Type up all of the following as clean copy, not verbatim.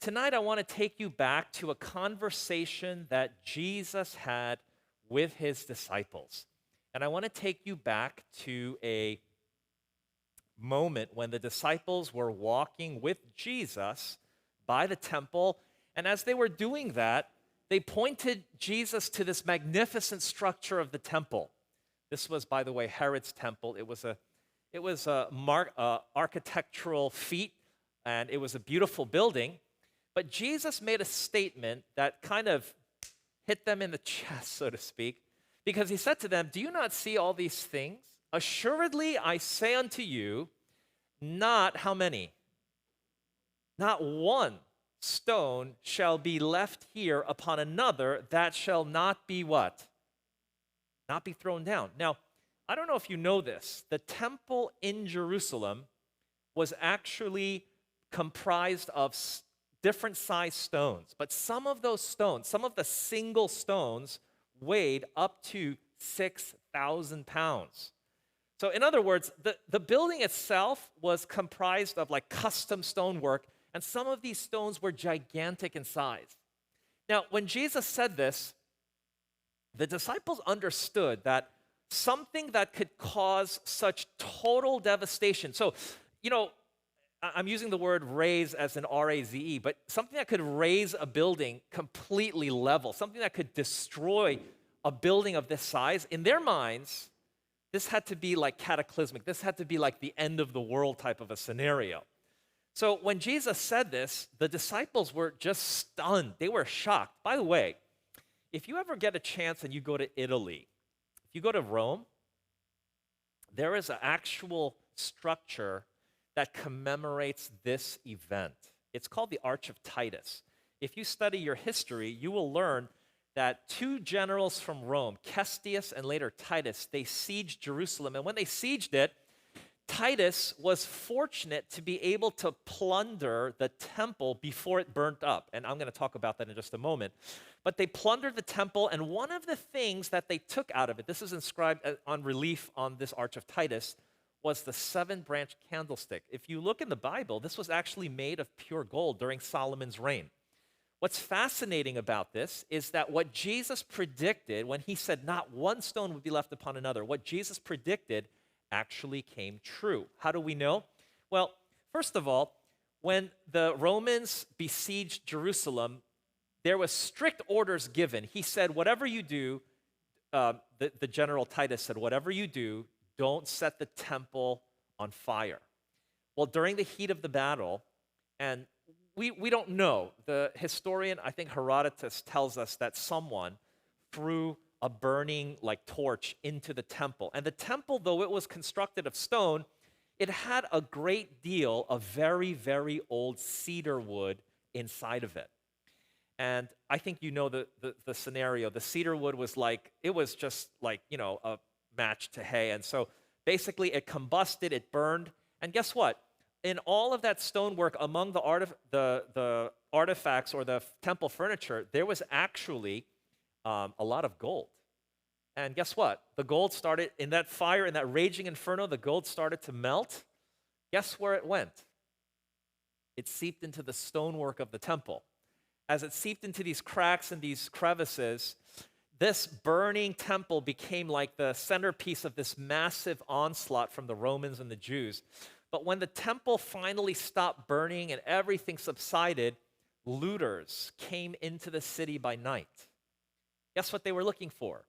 tonight I want to take you back to a conversation that Jesus had with his disciples. And I want to take you back to a moment when the disciples were walking with Jesus by the temple. And as they were doing that, they pointed Jesus to this magnificent structure of the temple. This was, by the way, Herod's temple. It was a architectural feat, and it was a beautiful building. But Jesus made a statement that kind of hit them in the chest, so to speak, because he said to them, "Do you not see all these things? Assuredly, I say unto you, not how many? Not one stone shall be left here upon another that shall not be" what? Not be thrown down. Now, I don't know if you know this. The temple in Jerusalem was actually comprised of different sized stones. But some of those stones, some of the single stones, weighed up to 6,000 pounds. So in other words, the building itself was comprised of like custom stonework, and some of these stones were gigantic in size. Now, when Jesus said this, the disciples understood that something that could cause such total devastation. So, I'm using the word raze as an R-A-Z-E, but something that could raise a building completely level, something that could destroy a building of this size, in their minds, this had to be like cataclysmic. This had to be like the end of the world type of a scenario. So when Jesus said this, the disciples were just stunned. They were shocked. By the way, if you ever get a chance and you go to Italy, if you go to Rome, there is an actual structure that commemorates this event. It's called the Arch of Titus. If you study your history, you will learn that two generals from Rome, Cestius and later Titus, they sieged Jerusalem. And when they sieged it, Titus was fortunate to be able to plunder the temple before it burnt up. And I'm going to talk about that in just a moment. But they plundered the temple, and one of the things that they took out of it, this is inscribed on relief on this Arch of Titus, was the 7-branch candlestick. If you look in the Bible, this was actually made of pure gold during Solomon's reign. What's fascinating about this is that what Jesus predicted when he said not one stone would be left upon another, what Jesus predicted actually came true. How do we know? Well, first of all, when the Romans besieged Jerusalem, there was strict orders given. He said, whatever you do, the general Titus said, whatever you do, don't set the temple on fire. Well, during the heat of the battle, and we don't know, the historian, I think Herodotus, tells us that someone threw a burning torch into the temple. And the temple, though it was constructed of stone, it had a great deal of very, very old cedar wood inside of it. And I think you know the scenario. The cedar wood was just a match to hay. And so basically it combusted, it burned. And guess what? In all of that stonework, among the artifacts or the temple furniture, there was actually a lot of gold. And guess what? The gold started, in that fire, in that raging inferno, the gold started to melt. Guess where it went? It seeped into the stonework of the temple. As it seeped into these cracks and these crevices, this burning temple became like the centerpiece of this massive onslaught from the Romans and the Jews. But when the temple finally stopped burning and everything subsided, looters came into the city by night. Guess what they were looking for?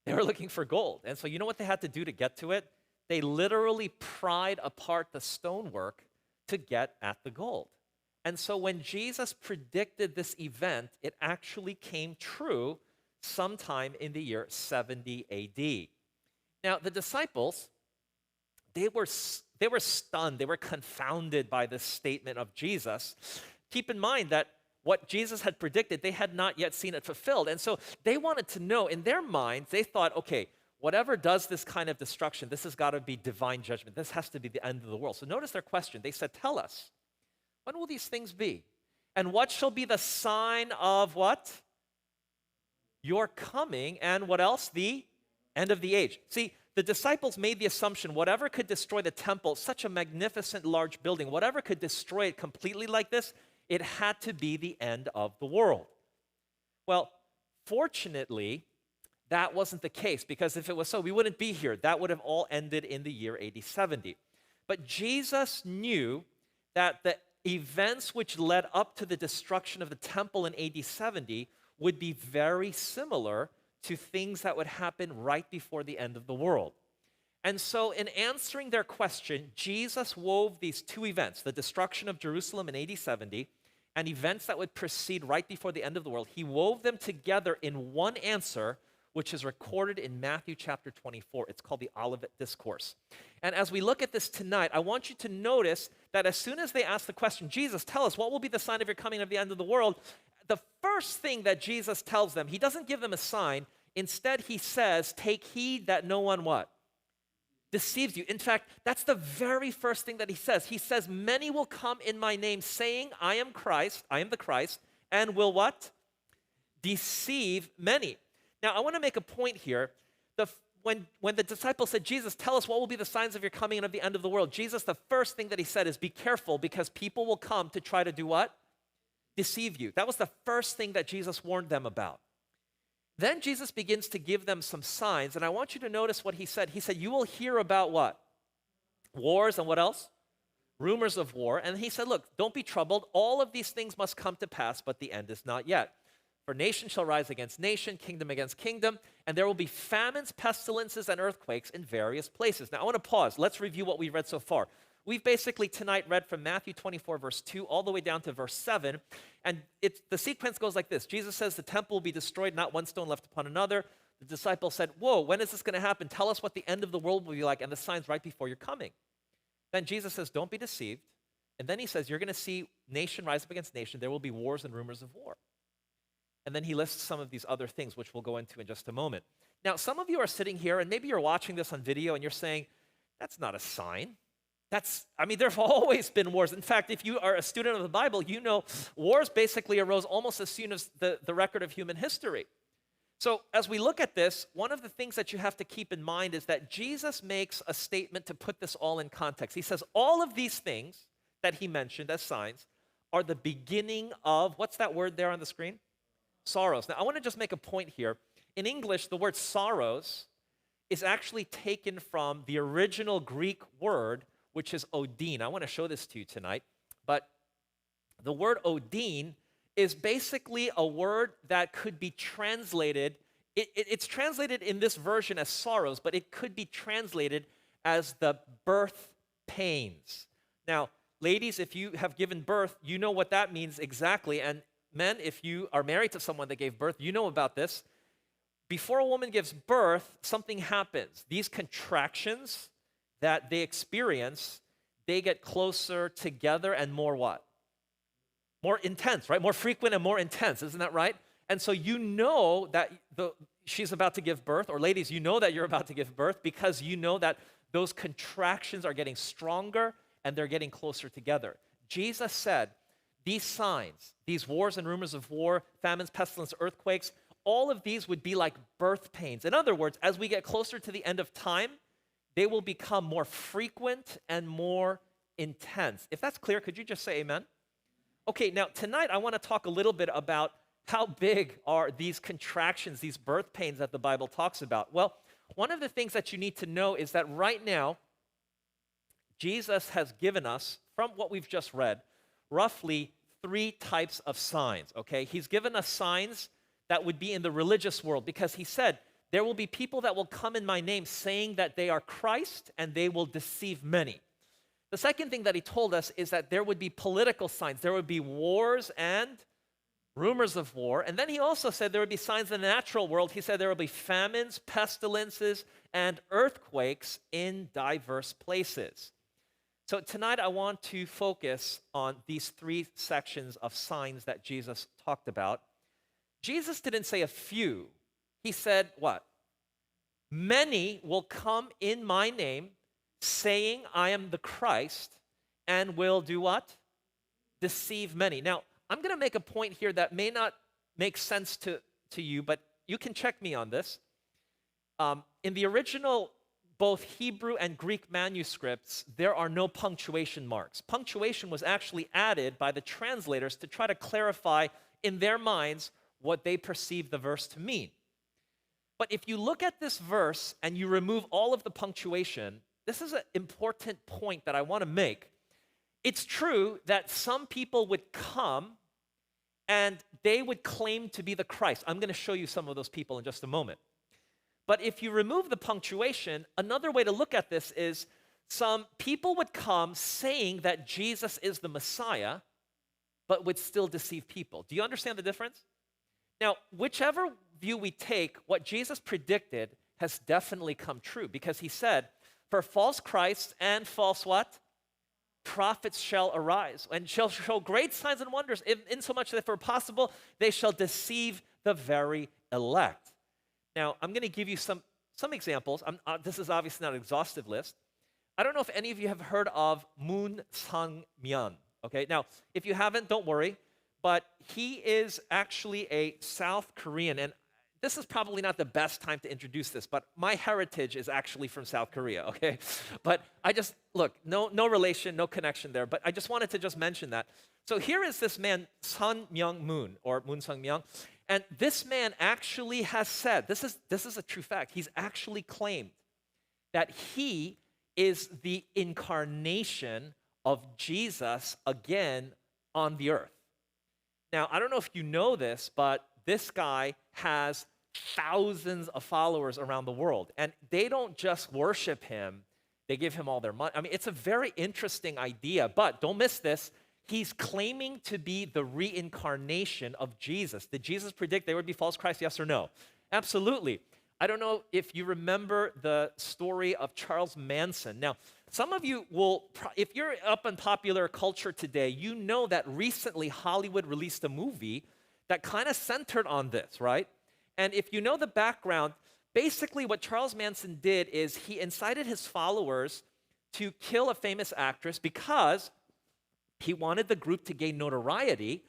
They were looking for gold. And so you know what they had to do to get to it? They literally pried apart the stonework to get at the gold. And so when Jesus predicted this event, it actually came true sometime in the year 70 AD. Now, the disciples, they were stunned. They were confounded by this statement of Jesus. Keep in mind that what Jesus had predicted, they had not yet seen it fulfilled. And so they wanted to know, in their minds, they thought, okay, whatever does this kind of destruction, this has got to be divine judgment. This has to be the end of the world. So notice their question. They said, tell us, when will these things be? And what shall be the sign of what? Your coming, and what else? The end of the age. See, the disciples made the assumption whatever could destroy the temple, such a magnificent large building, whatever could destroy it completely like this, It had to be the end of the world. Well, fortunately, that wasn't the case, because if it was so, we wouldn't be here. That would have all ended in the year AD 70. But Jesus knew that the events which led up to the destruction of the temple in AD 70 would be very similar to things that would happen right before the end of the world. And so in answering their question, Jesus wove these two events, the destruction of Jerusalem in AD 70 and events that would proceed right before the end of the world. He wove them together in one answer, which is recorded in Matthew chapter 24. It's called the Olivet Discourse. And as we look at this tonight, I want you to notice that as soon as they ask the question, Jesus, tell us, what will be the sign of your coming of the end of the world? The first thing that Jesus tells them, he doesn't give them a sign. Instead, he says, take heed that no one what? Deceives you. In fact, that's the very first thing that he says. He says, many will come in my name saying, I am Christ, I am the Christ, and will what? Deceive many. Now, I want to make a point here. When the disciples said, Jesus, tell us what will be the signs of your coming and of the end of the world, Jesus, the first thing that he said is, be careful, because people will come to try to do what? Deceive you. That was the first thing that Jesus warned them about. Then Jesus begins to give them some signs, and I want you to notice what he said. He said, you will hear about what? Wars, and what else? Rumors of war. And he said, look, don't be troubled. All of these things must come to pass, but the end is not yet. For nation shall rise against nation, kingdom against kingdom, and there will be famines, pestilences, and earthquakes in various places. Now, I want to pause. Let's review what we've read so far. We've basically tonight read from Matthew 24, verse 2, all the way down to verse 7, and the sequence goes like this. Jesus says the temple will be destroyed, not one stone left upon another. The disciples said, whoa, when is this going to happen? Tell us what the end of the world will be like, and the signs right before your coming. Then Jesus says, don't be deceived. And then he says, you're going to see nation rise up against nation. There will be wars and rumors of war. And then he lists some of these other things, which we'll go into in just a moment. Now, some of you are sitting here, and maybe you're watching this on video, and you're saying, that's not a sign. There have always been wars. In fact, if you are a student of the Bible, you know wars basically arose almost as soon as the record of human history. So as we look at this, one of the things that you have to keep in mind is that Jesus makes a statement to put this all in context. He says all of these things that he mentioned as signs are the beginning of, what's that word there on the screen? Sorrows. Now, I want to just make a point here. In English, the word sorrows is actually taken from the original Greek word, which is odin. I want to show this to you tonight. But the word odin is basically a word that could be translated. It's translated in this version as sorrows, but it could be translated as the birth pains. Now, ladies, if you have given birth, you know what that means exactly. And men, if you are married to someone that gave birth, you know about this. Before a woman gives birth, something happens. These contractions that they experience, they get closer together and more what? More intense, right? More frequent and more intense, isn't that right? And so you know that she's about to give birth, or ladies, you know that you're about to give birth because you know that those contractions are getting stronger and they're getting closer together. Jesus said, these signs, these wars and rumors of war, famines, pestilence, earthquakes, all of these would be like birth pains. In other words, as we get closer to the end of time, they will become more frequent and more intense. If that's clear, could you just say amen? Okay, now tonight I want to talk a little bit about how big are these contractions, these birth pains that the Bible talks about. Well, one of the things that you need to know is that right now, Jesus has given us, from what we've just read, roughly 3 types of signs, okay? He's given us signs that would be in the religious world because he said, there will be people that will come in my name saying that they are Christ and they will deceive many. The second thing that he told us is that there would be political signs. There would be wars and rumors of war. And then he also said there would be signs in the natural world. He said there will be famines, pestilences, and earthquakes in diverse places. So tonight I want to focus on these 3 sections of signs that Jesus talked about. Jesus didn't say a few. He said what? Many will come in my name saying I am the Christ and will do what? Deceive many. Now, I'm going to make a point here that may not make sense to you, but you can check me on this. In the original both Hebrew and Greek manuscripts, there are no punctuation marks. Punctuation was actually added by the translators to try to clarify in their minds what they perceive the verse to mean. But if you look at this verse and you remove all of the punctuation, this is an important point that I want to make. It's true that some people would come and they would claim to be the Christ. I'm going to show you some of those people in just a moment. But if you remove the punctuation, another way to look at this is some people would come saying that Jesus is the Messiah, but would still deceive people. Do you understand the difference? Now, whichever view we take, what Jesus predicted has definitely come true, because he said, for false Christs and false what? Prophets shall arise and shall show great signs and wonders, insomuch that if possible, they shall deceive the very elect. Now, I'm going to give you some examples. This is obviously not an exhaustive list. I don't know if any of you have heard of Moon Sang-myeon. Okay, now, if you haven't, don't worry. But he is actually a South Korean, and this is probably not the best time to introduce this, but my heritage is actually from South Korea, okay? But I just, look, no relation, no connection there, but I just wanted to just mention that. So here is this man, Sun Myung-moon, or Moon Sang-myeon, and this man actually has said, this is a true fact, he's actually claimed that he is the incarnation of Jesus again on the earth. Now, I don't know if you know this, but this guy has thousands of followers around the world. And they don't just worship him, they give him all their money. I mean, it's a very interesting idea, but don't miss this. He's claiming to be the reincarnation of Jesus. Did Jesus predict there would be false Christ, yes or no? Absolutely. I don't know if you remember the story of Charles Manson. Now, some of you will, if you're up in popular culture today, you know that recently Hollywood released a movie that kind of centered on this, right? And if you know the background, basically what Charles Manson did is he incited his followers to kill a famous actress because he wanted the group to gain notoriety.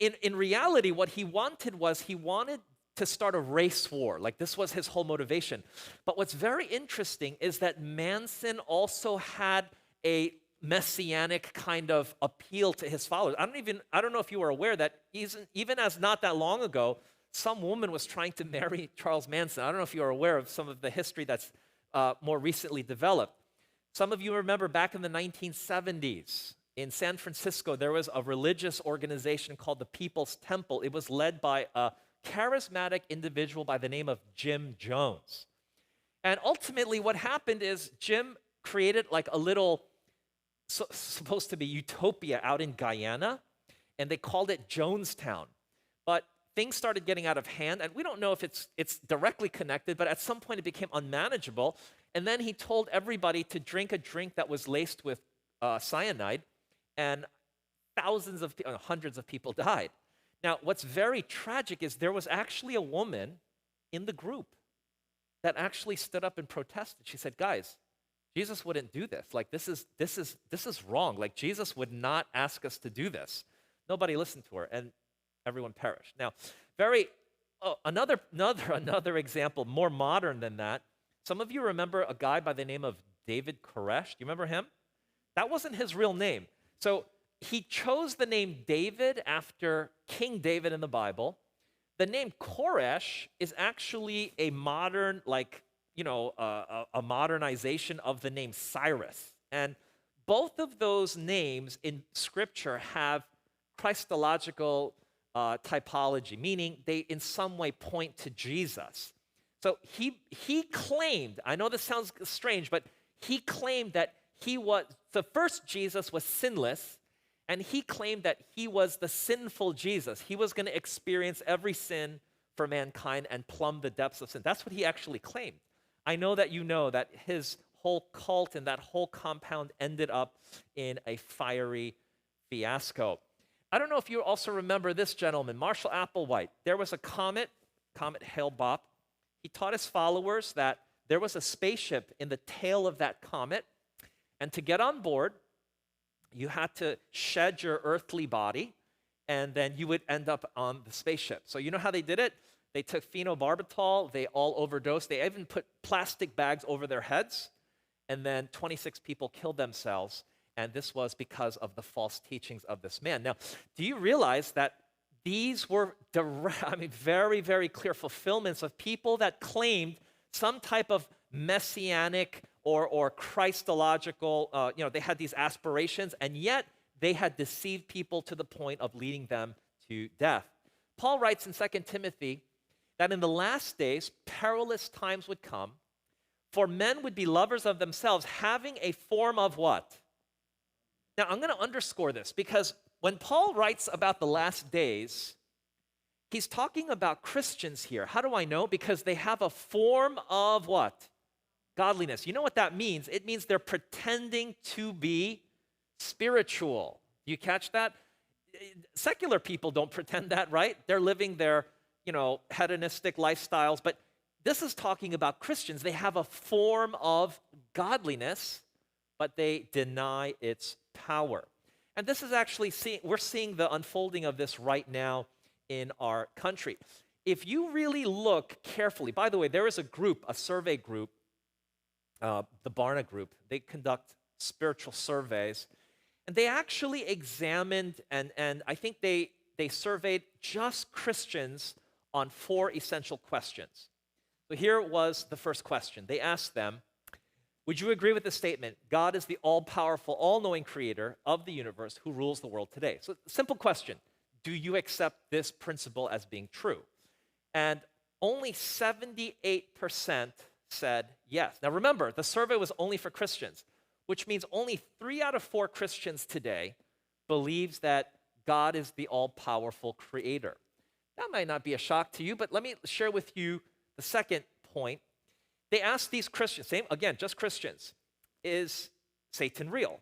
In reality, what he wanted to start a race war. Like, this was his whole motivation. But what's very interesting is that Manson also had a messianic kind of appeal to his followers. I don't know if you were aware that even as not that long ago, some woman was trying to marry Charles Manson. I don't know if you are aware of some of the history that's more recently developed. Some of you remember back in the 1970s, in San Francisco, there was a religious organization called the People's Temple. It was led by a charismatic individual by the name of Jim Jones. And ultimately what happened is Jim created like a little, supposed to be utopia out in Guyana, and they called it Jonestown. But things started getting out of hand, and we don't know if it's directly connected, but at some point it became unmanageable, and then he told everybody to drink a drink that was laced with cyanide, and hundreds of people died. Now, what's very tragic is there was actually a woman in the group that actually stood up and protested. She said, guys, Jesus wouldn't do this. Like, this is wrong. Like, Jesus would not ask us to do this. Nobody listened to her, and everyone perished. Now, another example, more modern than that. Some of you remember a guy by the name of David Koresh. Do you remember him? That wasn't his real name. So he chose the name David after King David in the Bible. The name Koresh is actually a modern, a modernization of the name Cyrus. And both of those names in Scripture have Christological typology, meaning they in some way point to Jesus. So he claimed, I know this sounds strange, but he claimed that the first Jesus was sinless, and he claimed that he was the sinful Jesus. He was going to experience every sin for mankind and plumb the depths of sin. That's what he actually claimed. I know that you know that his whole cult and that whole compound ended up in a fiery fiasco. I don't know if you also remember this gentleman, Marshall Applewhite. There was a comet Hale-Bopp. He taught his followers that there was a spaceship in the tail of that comet, and to get on board, you had to shed your earthly body, and then you would end up on the spaceship. So you know how they did it? They took phenobarbital, they all overdosed. They even put plastic bags over their heads, and then 26 people killed themselves, and this was because of the false teachings of this man. Now, do you realize that these were very, very clear fulfillments of people that claimed some type of messianic or Christological, they had these aspirations, and yet they had deceived people to the point of leading them to death. Paul writes in 2 Timothy that in the last days, perilous times would come, for men would be lovers of themselves, having a form of what? Now, I'm going to underscore this because when Paul writes about the last days, he's talking about Christians here. How do I know? Because they have a form of what? Godliness. You know what that means? It means they're pretending to be spiritual. You catch that? Secular people don't pretend that, right? They're living their, hedonistic lifestyles, but this is talking about Christians. They have a form of godliness, but they deny its power. And this is actually, we're seeing the unfolding of this right now in our country. If you really look carefully, by the way, there is a survey group, the Barna Group. They conduct spiritual surveys, and they actually examined, and I think they surveyed just Christians on 4 essential questions. So here was the first question. They asked them, would you agree with the statement, God is the all-powerful, all-knowing creator of the universe who rules the world today? So simple question, do you accept this principle as being true? And only 78% said yes. Now remember, the survey was only for Christians, which means only 3 out of 4 Christians today believes that God is the all-powerful creator. That might not be a shock to you, but let me share with you the second point. They asked these Christians, just Christians, is Satan real?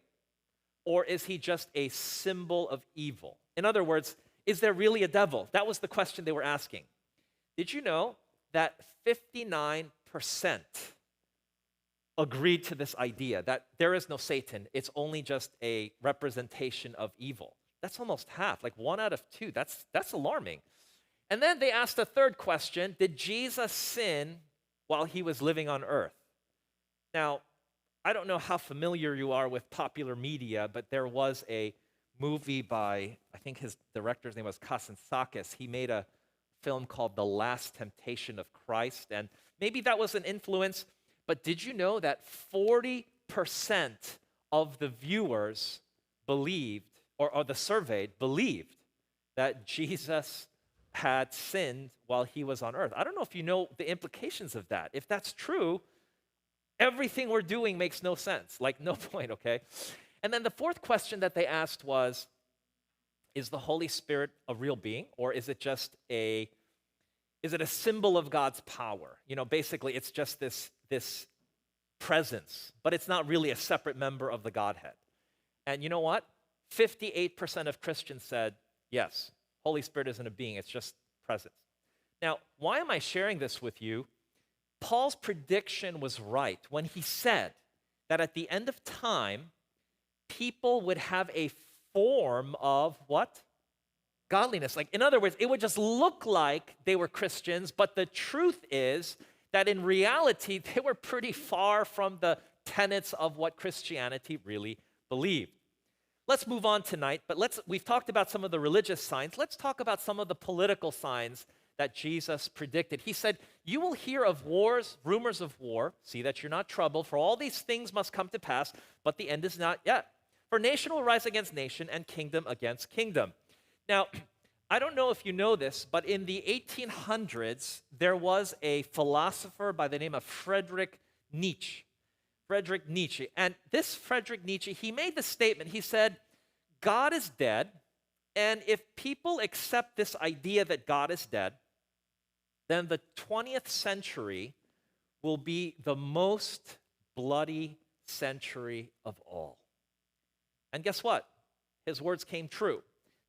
Or is he just a symbol of evil? In other words, is there really a devil? That was the question they were asking. Did you know that 59% agreed to this idea that there is no Satan, it's only just a representation of evil? That's almost half, like 1 out of 2. That's alarming. And then they asked a third question, did Jesus sin while he was living on earth? Now, I don't know how familiar you are with popular media, but there was a movie by, I think his director's name was Kazansakis. He made a film called The Last Temptation of Christ, and maybe that was an influence, but did you know that 40% of the viewers believed, or the surveyed believed, that Jesus had sinned while he was on earth? I don't know if you know the implications of that. If that's true, everything we're doing makes no sense, like no point, okay? And then the fourth question that they asked was, is the Holy Spirit a real being, or is it just a symbol of God's power? Basically it's just this presence, but it's not really a separate member of the Godhead. And you know what? 58% of Christians said, yes, Holy Spirit isn't a being, it's just presence. Now, why am I sharing this with you? Paul's prediction was right when he said that at the end of time, people would have a form of what? Godliness. Like, in other words, it would just look like they were Christians, but the truth is that in reality, they were pretty far from the tenets of what Christianity really believed. Let's move on tonight, but we've talked about some of the religious signs. Let's talk about some of the political signs that Jesus predicted. He said, you will hear of wars, rumors of war. See that you're not troubled, for all these things must come to pass, but the end is not yet. For nation will rise against nation and kingdom against kingdom. Now, I don't know if you know this, but in the 1800s, there was a philosopher by the name of Friedrich Nietzsche. And this Friedrich Nietzsche, he made the statement, he said, God is dead, and if people accept this idea that God is dead, then the 20th century will be the most bloody century of all. And guess what? His words came true.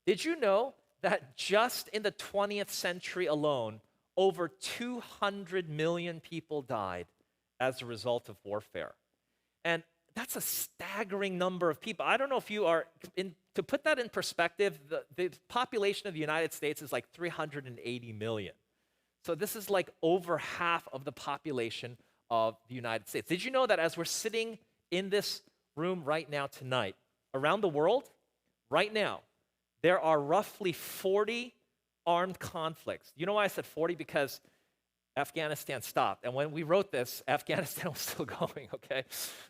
Did you know that just in the 20th century alone, over 200 million people died as a result of warfare? And that's a staggering number of people. I don't know if you are, to put that in perspective, the population of the United States is like 380 million. So this is like over half of the population of the United States. Did you know that as we're sitting in this room right now tonight, around the world, right now, there are roughly 40 armed conflicts. You know why I said 40? Because Afghanistan stopped. And when we wrote this, Afghanistan was still going, okay?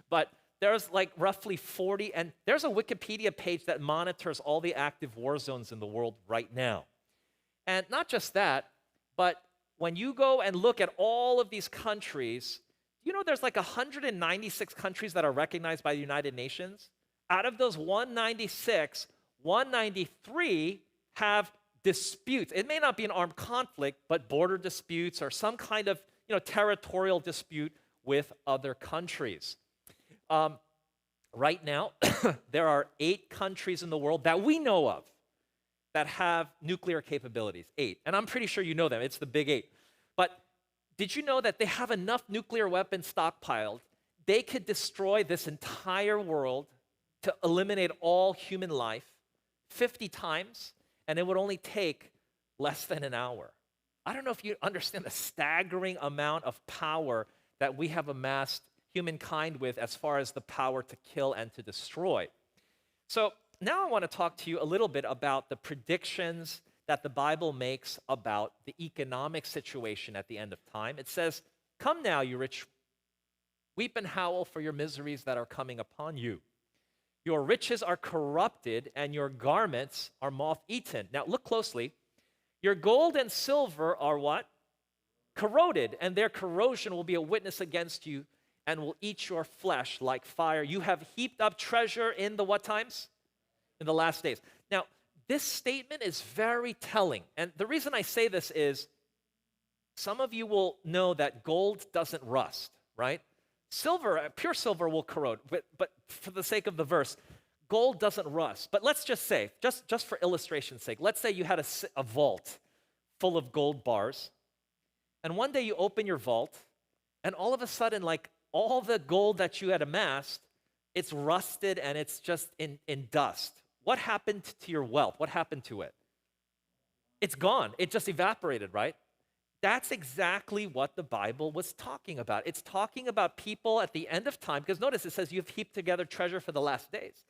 But there's like roughly 40, and there's a Wikipedia page that monitors all the active war zones in the world right now. And not just that, but when you go and look at all of these countries, you know there's like 196 countries that are recognized by the United Nations? Out of those 196, 193 have disputes. It may not be an armed conflict, but border disputes or some kind of territorial dispute with other countries. Right now, there are 8 countries in the world that we know of that have nuclear capabilities. 8. And I'm pretty sure you know them. It's the big 8. But did you know that they have enough nuclear weapons stockpiled? They could destroy this entire world to eliminate all human life 50 times, and it would only take less than an hour. I don't know if you understand the staggering amount of power that we have amassed humankind with as far as the power to kill and to destroy. So now I want to talk to you a little bit about the predictions that the Bible makes about the economic situation at the end of time. It says, "Come now, you rich, weep and howl for your miseries that are coming upon you. Your riches are corrupted, and your garments are moth-eaten." Now look closely. Your gold and silver are what? Corroded, and their corrosion will be a witness against you and will eat your flesh like fire. You have heaped up treasure in the what times? In the last days. Now, this statement is very telling. And the reason I say this is some of you will know that gold doesn't rust, right? Silver, pure silver will corrode, but for the sake of the verse, gold doesn't rust. But let's just say, just for illustration's sake, let's say you had a vault full of gold bars, and one day you open your vault, and all of a sudden, like all the gold that you had amassed, it's rusted and it's just in dust. What happened to your wealth? What happened to it? It's gone. It just evaporated, right? That's exactly what the Bible was talking about. It's talking about people at the end of time, because notice it says you've heaped together treasure for the last days.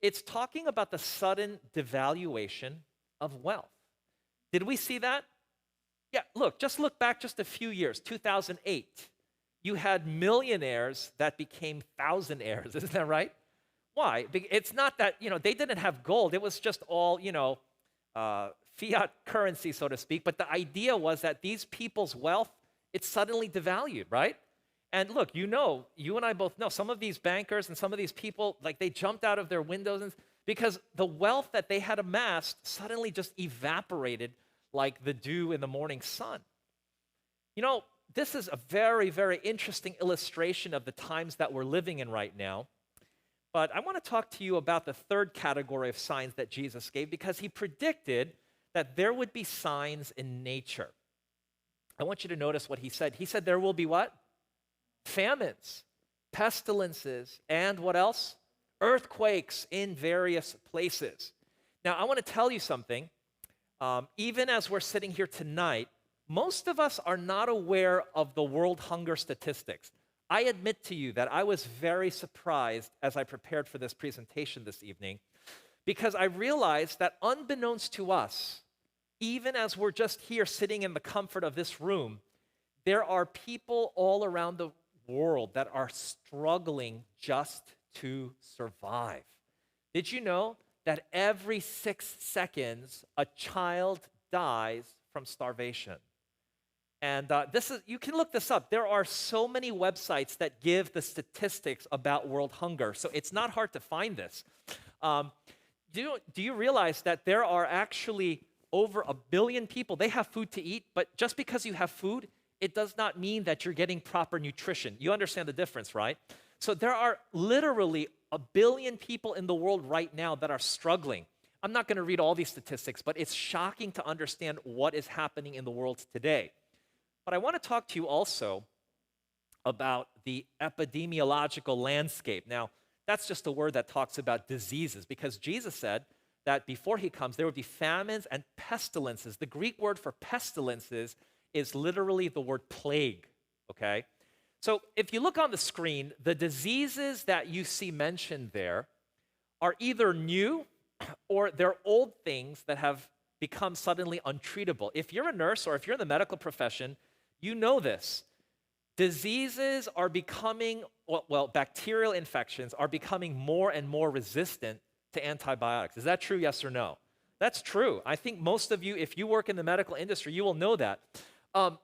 It's talking about the sudden devaluation of wealth. Did we see that? Yeah, just look back just a few years, 2008. You had millionaires that became thousandaires, isn't that right? Why? It's not that, they didn't have gold. It was just all, fiat currency, so to speak. But the idea was that these people's wealth, it suddenly devalued, right? And look, you and I both know, some of these bankers and some of these people, like they jumped out of their windows because the wealth that they had amassed suddenly just evaporated like the dew in the morning sun. This is a very, very interesting illustration of the times that we're living in right now. But I want to talk to you about the third category of signs that Jesus gave, because he predicted that there would be signs in nature. I want you to notice what he said. He said there will be what? Famines, pestilences, and what else? Earthquakes in various places. Now, I want to tell you something. Even as we're sitting here tonight, most of us are not aware of the world hunger statistics. I admit to you that I was very surprised as I prepared for this presentation this evening, because I realized that unbeknownst to us, even as we're just here sitting in the comfort of this room, there are people all around the world that are struggling just to survive. Did you know that every 6 seconds a child dies from starvation? And you can look this up. There are so many websites that give the statistics about world hunger, so it's not hard to find this. Do you realize that there are actually over 1 billion people? They have food to eat, but just because you have food, it does not mean that you're getting proper nutrition. You understand the difference, right? So there are literally 1 billion people in the world right now that are struggling. I'm not going to read all these statistics, but it's shocking to understand what is happening in the world today. But I want to talk to you also about the epidemiological landscape. Now, that's just a word that talks about diseases, because Jesus said that before he comes, there would be famines and pestilences. The Greek word for pestilences is literally the word plague, okay? So if you look on the screen, the diseases that you see mentioned there are either new or they're old things that have become suddenly untreatable. If you're a nurse or if you're in the medical profession, you know this. Diseases are becoming, well, bacterial infections are becoming more and more resistant to antibiotics. Is that true, yes or no? That's true. I think most of you, if you work in the medical industry, you will know that. Do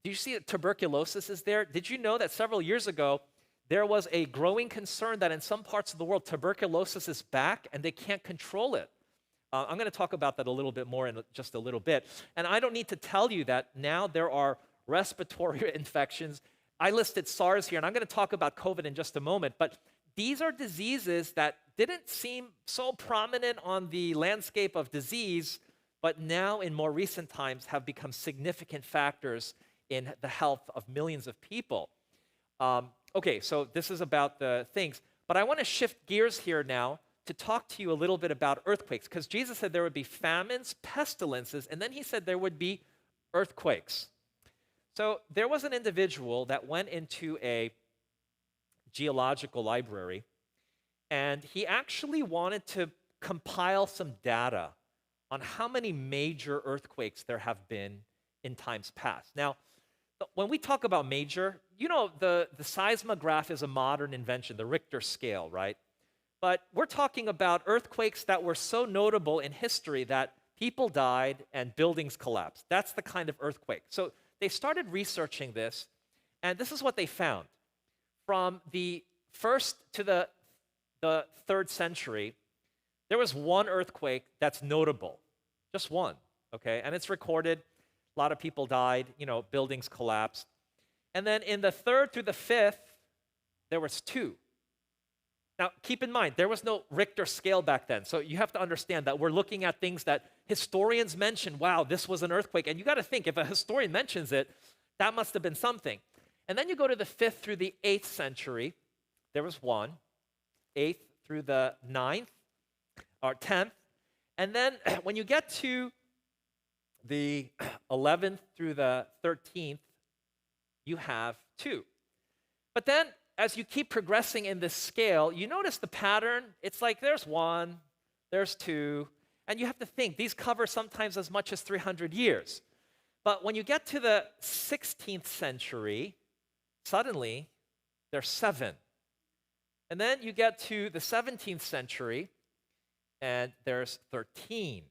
you see that tuberculosis is there? Did you know that several years ago, there was a growing concern that in some parts of the world, tuberculosis is back and they can't control it? I'm going to talk about that a little bit more in just a little bit. And I don't need to tell you that now there are respiratory infections. I listed SARS here, and I'm going to talk about COVID in just a moment. But these are diseases that didn't seem so prominent on the landscape of disease, but now in more recent times have become significant factors in the health of millions of people. Okay, so this is about the things. But I want to shift gears here now to talk to you a little bit about earthquakes, because Jesus said there would be famines, pestilences, and then he said there would be earthquakes. So there was an individual that went into a geological library, and he actually wanted to compile some data on how many major earthquakes there have been in times past. Now, when we talk about major, you know, the seismograph is a modern invention, the Richter scale, right? But we're talking about earthquakes that were so notable in history that people died and buildings collapsed. That's the kind of earthquake. So they started researching this, and this is what they found. From the 1st to the 3rd century, there was one earthquake that's notable, just one, okay? And it's recorded. A lot of people died, you know, buildings collapsed. And then in the 3rd through the 5th, there was 2. Now, keep in mind, there was no Richter scale back then. So you have to understand that we're looking at things that historians mention. Wow, this was an earthquake. And you got to think, if a historian mentions it, that must have been something. And then you go to the 5th through the 8th century. There was one. 8th through the 9th, or 10th. And then when you get to the 11th through the 13th, you have 2. But then, as you keep progressing in this scale, you notice the pattern. It's like there's 1, there's 2, and you have to think, these cover sometimes as much as 300 years. But when you get to the 16th century, suddenly there's 7. And then you get to the 17th century, and there's 13.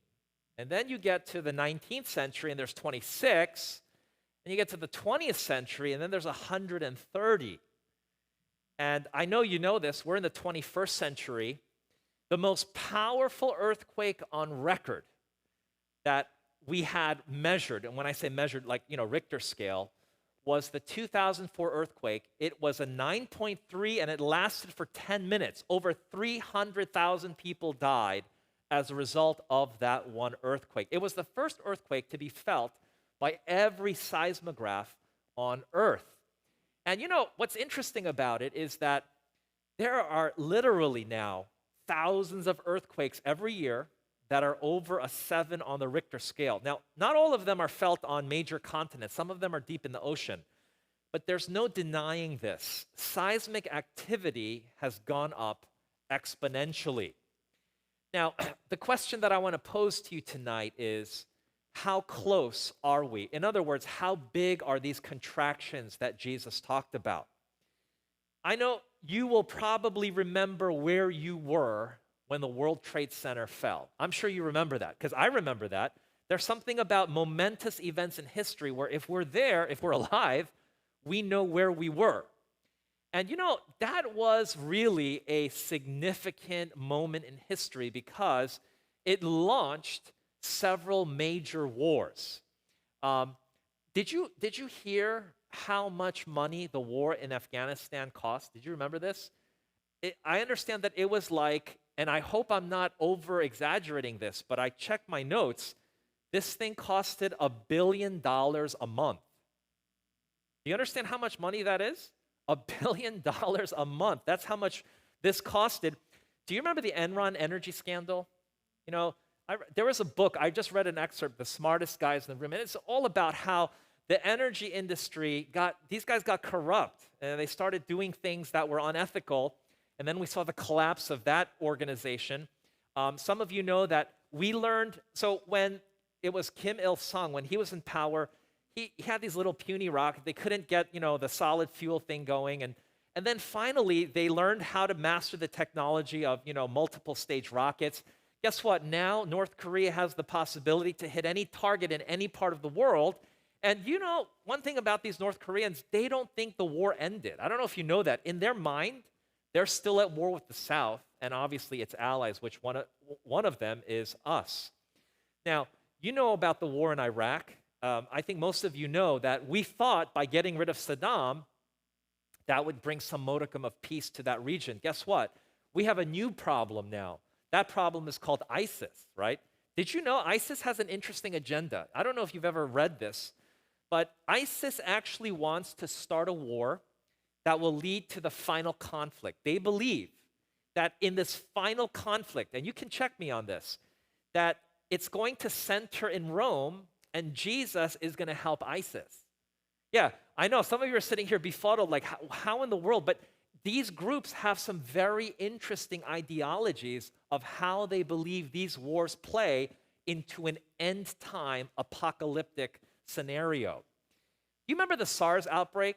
And then you get to the 19th century, and there's 26. And you get to the 20th century, and then there's 130. And I know you know this, we're in the 21st century. The most powerful earthquake on record that we had measured, and when I say measured, like, you know, Richter scale, was the 2004 earthquake. It was a 9.3, and it lasted for 10 minutes. Over 300,000 people died as a result of that one earthquake. It was the first earthquake to be felt by every seismograph on Earth. And you know, what's interesting about it is that there are literally now thousands of earthquakes every year that are over a 7 on the Richter scale. Now, not all of them are felt on major continents. Some of them are deep in the ocean. But there's no denying this. Seismic activity has gone up exponentially. Now, the question that I want to pose to you tonight is, how close are we? In other words, how big are these contractions that Jesus talked about? I know you will probably remember where you were when the World Trade Center fell. I'm sure you remember that, because I remember that. There's something about momentous events in history where if we're there, if we're alive, we know where we were. And you know, that was really a significant moment in history because it launched several major wars. Did you hear how much money the war in Afghanistan cost? Did you remember this? I understand that it was like, and I hope I'm not over-exaggerating this, but I checked my notes, this thing costed $1 billion a month. Do you understand how much money that is? $1 billion a month. That's how much this costed. Do you remember the Enron energy scandal? You know, there was a book, I just read an excerpt, The Smartest Guys in the Room, and it's all about how the energy industry these guys got corrupt, and they started doing things that were unethical. And then we saw the collapse of that organization. Some of you know that we learned, so when it was Kim Il-sung, when he was in power, he had these little puny rockets. They couldn't get, the solid fuel thing going. And then finally, they learned how to master the technology of, multiple stage rockets. Guess what? Now, North Korea has the possibility to hit any target in any part of the world. And one thing about these North Koreans, they don't think the war ended. I don't know if you know that. In their mind, they're still at war with the South, and obviously its allies, which one of them is us. Now, you know about the war in Iraq. I think most of you know that we thought by getting rid of Saddam, that would bring some modicum of peace to that region. Guess what? We have a new problem now. That problem is called ISIS, right? Did you know ISIS has an interesting agenda? I don't know if you've ever read this, but ISIS actually wants to start a war that will lead to the final conflict. They believe that in this final conflict, and you can check me on this, that it's going to center in Rome, and Jesus is going to help ISIS. Yeah, I know some of you are sitting here befuddled, like, how in the world? But these groups have some very interesting ideologies of how they believe these wars play into an end time apocalyptic scenario. You remember the SARS outbreak?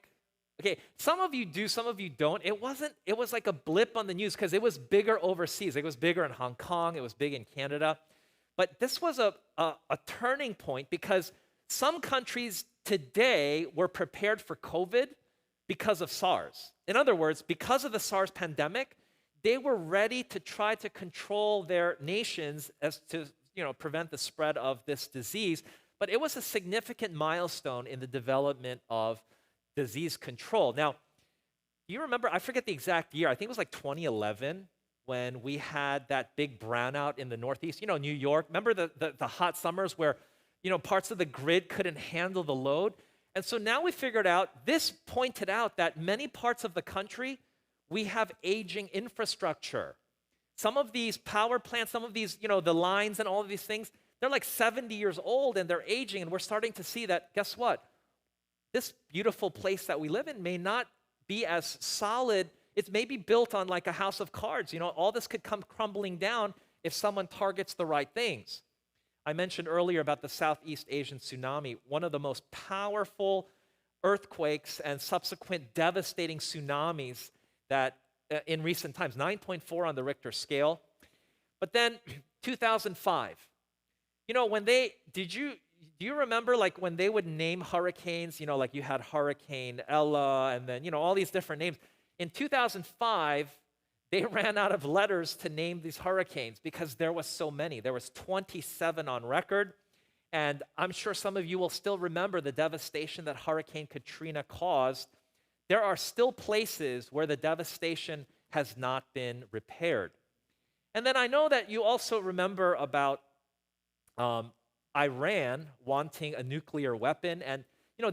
Okay, some of you do, some of you don't. It was like a blip on the news because it was bigger overseas. It was bigger in Hong Kong, it was big in Canada. But this was a turning point because some countries today were prepared for COVID because of SARS. In other words, because of the SARS pandemic, they were ready to try to control their nations as to prevent the spread of this disease. But it was a significant milestone in the development of disease control. Now, you remember, I forget the exact year, I think it was like 2011 when we had that big brownout in the Northeast, New York. Remember the hot summers where, parts of the grid couldn't handle the load? And so now we figured out, this pointed out that many parts of the country, we have aging infrastructure. Some of these power plants, some of these, the lines and all of these things, they're like 70 years old and they're aging, and we're starting to see that, guess what? This beautiful place that we live in may not be as solid. It's maybe built on like a house of cards. All this could come crumbling down if someone targets the right things. I mentioned earlier about the Southeast Asian tsunami, one of the most powerful earthquakes and subsequent devastating tsunamis that in recent times, 9.4 on the Richter scale. But then 2005, do you remember like when they would name hurricanes, like you had Hurricane Ella and then, all these different names. In 2005, they ran out of letters to name these hurricanes because there was so many. There was 27 on record. And I'm sure some of you will still remember the devastation that Hurricane Katrina caused. There are still places where the devastation has not been repaired. And then I know that you also remember about Iran wanting a nuclear weapon, and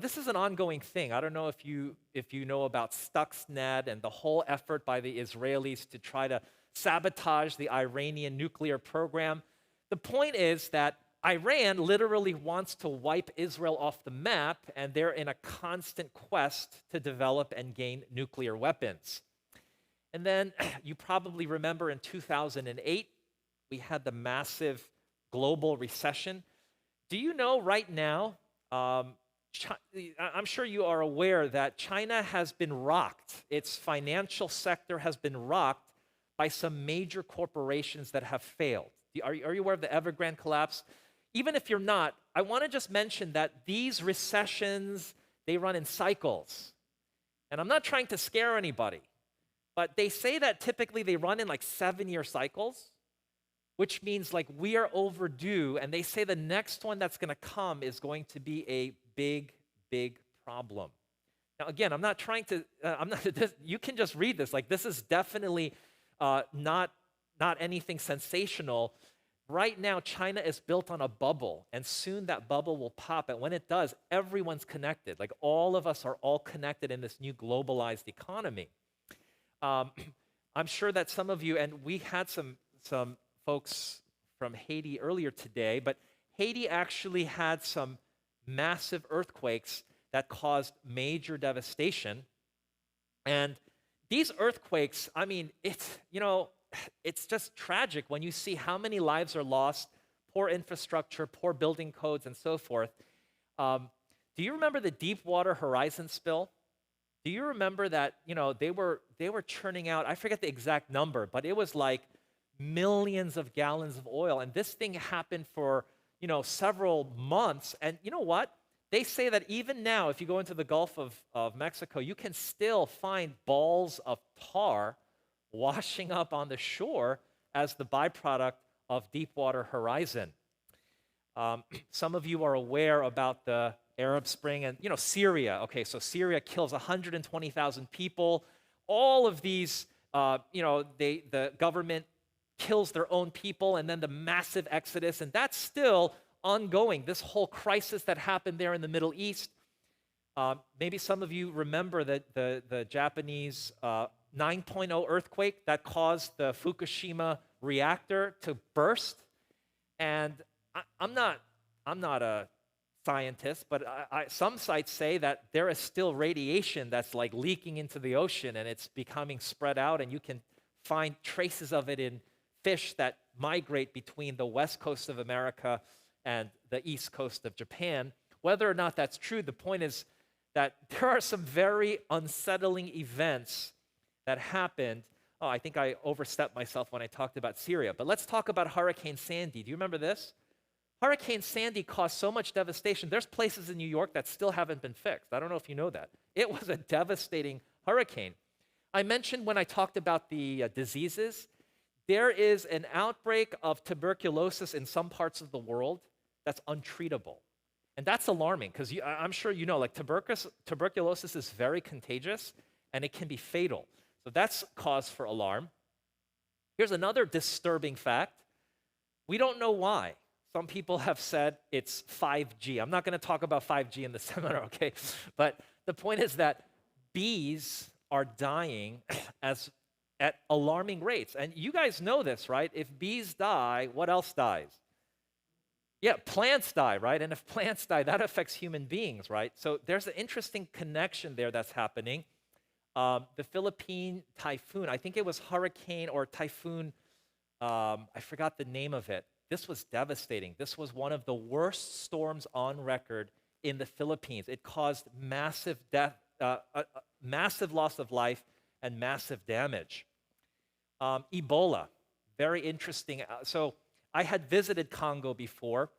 this is an ongoing thing. I don't know if you know about Stuxnet and the whole effort by the Israelis to try to sabotage the Iranian nuclear program. The point is that Iran literally wants to wipe Israel off the map, and they're in a constant quest to develop and gain nuclear weapons. And then you probably remember in 2008, we had the massive global recession. Do you know right now, I'm sure you are aware that China has been rocked. Its financial sector has been rocked by some major corporations that have failed. Are you aware of the Evergrande collapse? Even if you're not, I want to just mention that these recessions, they run in cycles. And I'm not trying to scare anybody, but they say that typically they run in like 7-year cycles, which means like we are overdue, and they say the next one that's going to come is going to be a big, big problem. Now, again, I'm not trying to, you can just read this. Like, this is definitely not anything sensational. Right now, China is built on a bubble, and soon that bubble will pop. And when it does, everyone's connected. Like, all of us are all connected in this new globalized economy. I'm sure that some of you, and we had some folks from Haiti earlier today, but Haiti actually had some massive earthquakes that caused major devastation. And these earthquakes, I mean, it's just tragic when you see how many lives are lost, poor infrastructure, poor building codes, and so forth. Do you remember the Deepwater Horizon spill? Do you remember that, they were churning out, I forget the exact number, but it was like millions of gallons of oil. And this thing happened for, several months. And you know what? They say that even now, if you go into the Gulf of Mexico, you can still find balls of tar washing up on the shore as the byproduct of Deepwater Horizon. Some of you are aware about the Arab Spring and, Syria. Okay, so Syria kills 120,000 people. All of these, the government kills their own people, and then the massive exodus, and that's still ongoing, this whole crisis that happened there in the Middle East. Maybe some of you remember the Japanese 9.0 earthquake that caused the Fukushima reactor to burst. And I'm not a scientist, but some sites say that there is still radiation that's like leaking into the ocean, and it's becoming spread out, and you can find traces of it in fish that migrate between the west coast of America and the east coast of Japan. Whether or not that's true, the point is that there are some very unsettling events that happened. Oh, I think I overstepped myself when I talked about Syria, but let's talk about Hurricane Sandy. Do you remember this? Hurricane Sandy caused so much devastation. There's places in New York that still haven't been fixed. I don't know if you know that. It was a devastating hurricane. I mentioned when I talked about the diseases, there is an outbreak of tuberculosis in some parts of the world that's untreatable. And that's alarming because I'm sure you know, like tuberculosis is very contagious and it can be fatal. So that's cause for alarm. Here's another disturbing fact. We don't know why. Some people have said it's 5G. I'm not going to talk about 5G in the seminar, okay? But the point is that bees are dying at alarming rates. And you guys know this, right? If bees die, what else dies? Yeah, plants die, right? And if plants die, that affects human beings, right? So there's an interesting connection there that's happening. The Philippine typhoon, I think it was hurricane or typhoon, I forgot the name of it. This was devastating. This was one of the worst storms on record in the Philippines. It caused massive death, massive loss of life, and massive damage. Ebola, very interesting. So I had visited Congo before,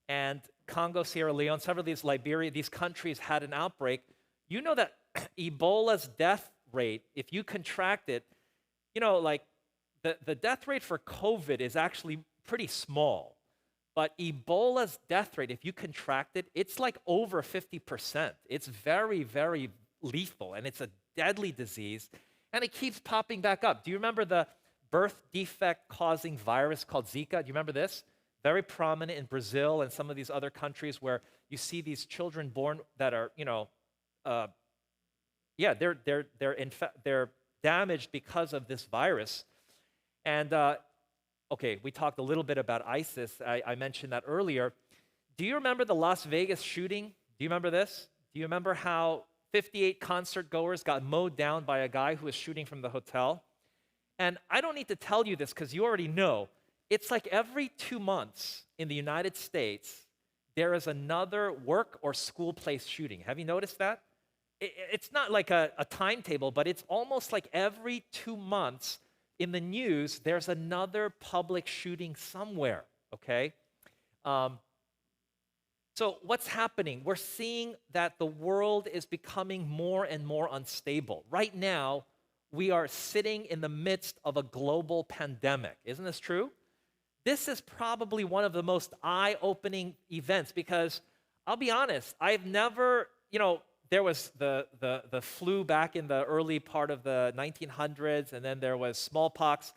and Congo, Sierra Leone, several of these, Liberia, these countries had an outbreak. You know that Ebola's death rate, if you contract it, like the death rate for COVID is actually pretty small. But Ebola's death rate, if you contract it, it's like over 50%. It's very, very lethal, and it's a deadly disease, and it keeps popping back up. Do you remember the birth defect causing virus called Zika? Do you remember this? Very prominent in Brazil and some of these other countries where you see these children born that are, they're damaged because of this virus. And okay, we talked a little bit about ISIS. I mentioned that earlier. Do you remember the Las Vegas shooting? Do you remember this? Do you remember how 58 concert goers got mowed down by a guy who was shooting from the hotel? And I don't need to tell you this because you already know. It's like every 2 months in the United States, there is another work or school place shooting. Have you noticed that? It's not like a timetable, but it's almost like every 2 months in the news, there's another public shooting somewhere, okay? So what's happening? We're seeing that the world is becoming more and more unstable. Right now, we are sitting in the midst of a global pandemic. Isn't this true? This is probably one of the most eye-opening events because I'll be honest, I've never, there was the flu back in the early part of the 1900s, and then there was smallpox.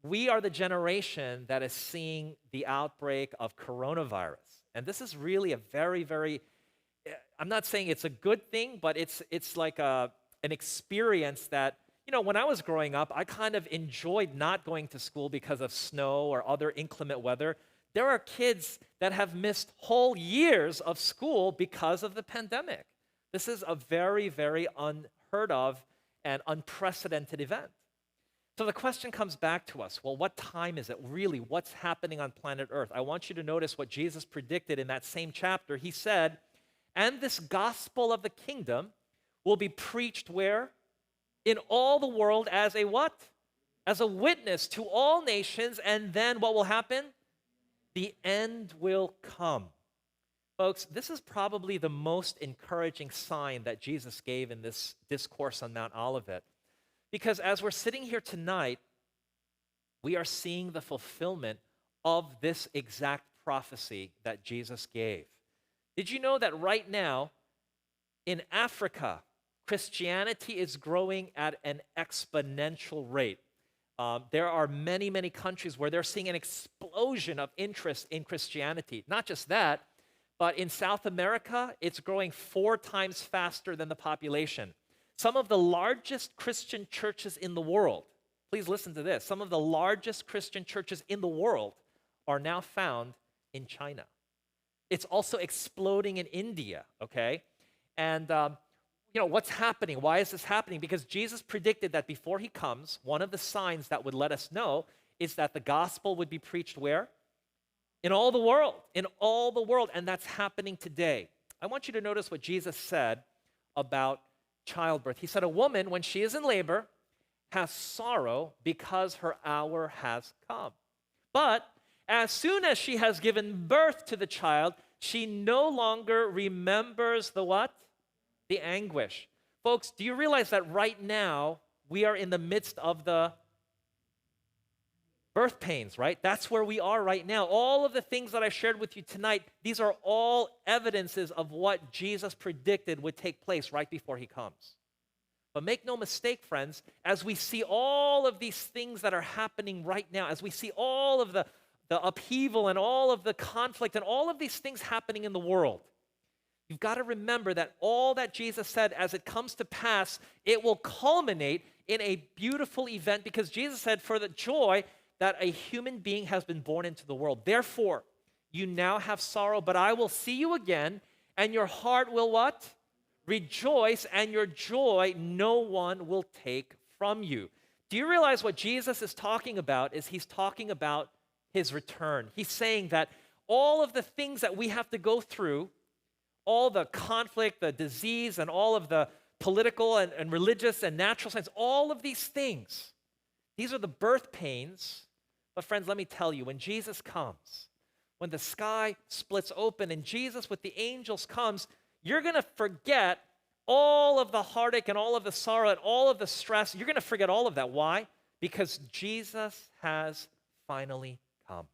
We are the generation that is seeing the outbreak of coronavirus. And this is really a very, very, I'm not saying it's a good thing, but it's like an experience that, when I was growing up, I kind of enjoyed not going to school because of snow or other inclement weather. There are kids that have missed whole years of school because of the pandemic. This is a very, very unheard of and unprecedented event. So the question comes back to us, well, what time is it? Really, what's happening on planet Earth? I want you to notice what Jesus predicted in that same chapter. He said, and this gospel of the kingdom will be preached where? In all the world as a what? As a witness to all nations, and then what will happen? The end will come. Folks, this is probably the most encouraging sign that Jesus gave in this discourse on Mount Olivet. Because as we're sitting here tonight, we are seeing the fulfillment of this exact prophecy that Jesus gave. Did you know that right now in Africa, Christianity is growing at an exponential rate? There are many, many countries where they're seeing an explosion of interest in Christianity. Not just that, but in South America, it's growing 4 times faster than the population. Some of the largest Christian churches in the world, please listen to this, some of the largest Christian churches in the world are now found in China. It's also exploding in India, okay? And what's happening? Why is this happening? Because Jesus predicted that before he comes, one of the signs that would let us know is that the gospel would be preached where? In all the world, and that's happening today. I want you to notice what Jesus said about childbirth. He said, a woman, when she is in labor, has sorrow because her hour has come. But as soon as she has given birth to the child, she no longer remembers the what? The anguish. Folks, do you realize that right now we are in the midst of the birth pains, right? That's where we are right now. All of the things that I shared with you tonight, these are all evidences of what Jesus predicted would take place right before he comes. But make no mistake, friends, as we see all of these things that are happening right now, as we see all of the upheaval and all of the conflict and all of these things happening in the world, you've got to remember that all that Jesus said, as it comes to pass, it will culminate in a beautiful event, because Jesus said, for the joy that a human being has been born into the world. Therefore, you now have sorrow, but I will see you again, and your heart will what? Rejoice, and your joy no one will take from you. Do you realize what Jesus is talking about is he's talking about his return. He's saying that all of the things that we have to go through, all the conflict, the disease, and all of the political and religious and natural science, all of these things, these are the birth pains. But friends, let me tell you, when Jesus comes, when the sky splits open and Jesus with the angels comes, you're going to forget all of the heartache and all of the sorrow and all of the stress. You're going to forget all of that. Why? Because Jesus has finally come.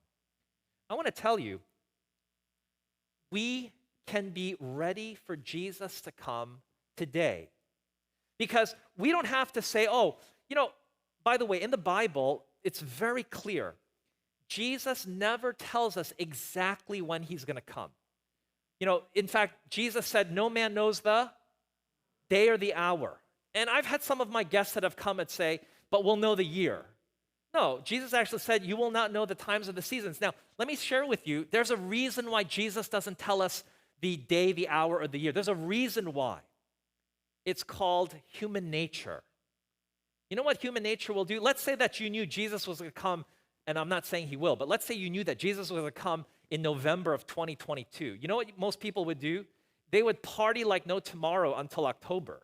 I want to tell you, we can be ready for Jesus to come today. Because we don't have to say, by the way, in the Bible, it's very clear. Jesus never tells us exactly when he's going to come. In fact, Jesus said, no man knows the day or the hour. And I've had some of my guests that have come and say, but we'll know the year. No, Jesus actually said, you will not know the times of the seasons. Now, let me share with you, there's a reason why Jesus doesn't tell us the day, the hour, or the year. There's a reason why. It's called human nature. You know what human nature will do? Let's say that you knew Jesus was going to come, and I'm not saying he will, but let's say you knew that Jesus was going to come in November of 2022. You know what most people would do? They would party like no tomorrow until October.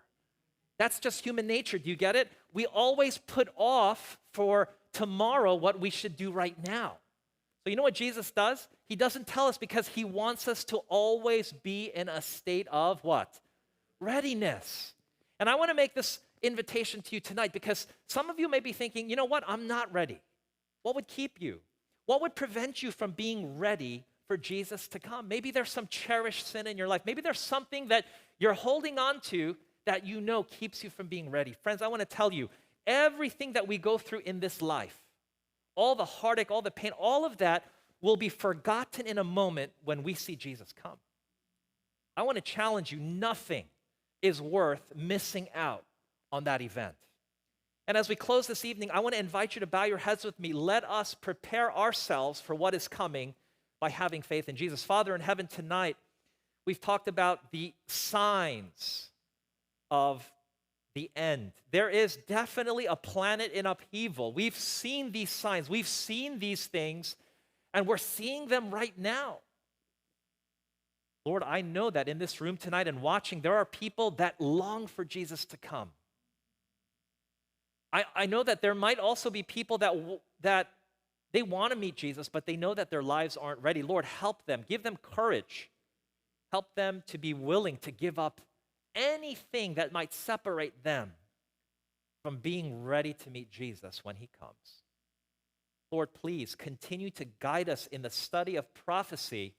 That's just human nature. Do you get it? We always put off for tomorrow what we should do right now. So you know what Jesus does? He doesn't tell us because he wants us to always be in a state of what? Readiness. And I want to make this invitation to you tonight, because some of you may be thinking, you know what, I'm not ready. What would keep you? What would prevent you from being ready for Jesus to come? Maybe there's some cherished sin in your life. Maybe there's something that you're holding on to that you know keeps you from being ready. Friends, I want to tell you, everything that we go through in this life, all the heartache, all the pain, all of that will be forgotten in a moment when we see Jesus come. I want to challenge you, nothing is worth missing out on that event. And as we close this evening, I want to invite you to bow your heads with me. Let us prepare ourselves for what is coming by having faith in Jesus. Father in heaven, tonight, we've talked about the signs of the end. There is definitely a planet in upheaval. We've seen these signs, we've seen these things, and we're seeing them right now. Lord, I know that in this room tonight and watching, there are people that long for Jesus to come. I know that there might also be people that they want to meet Jesus, but they know that their lives aren't ready. Lord, help them. Give them courage. Help them to be willing to give up anything that might separate them from being ready to meet Jesus when he comes. Lord, please continue to guide us in the study of prophecy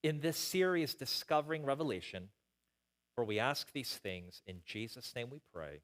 in this series, Discovering Revelation, for we ask these things in Jesus' name we pray.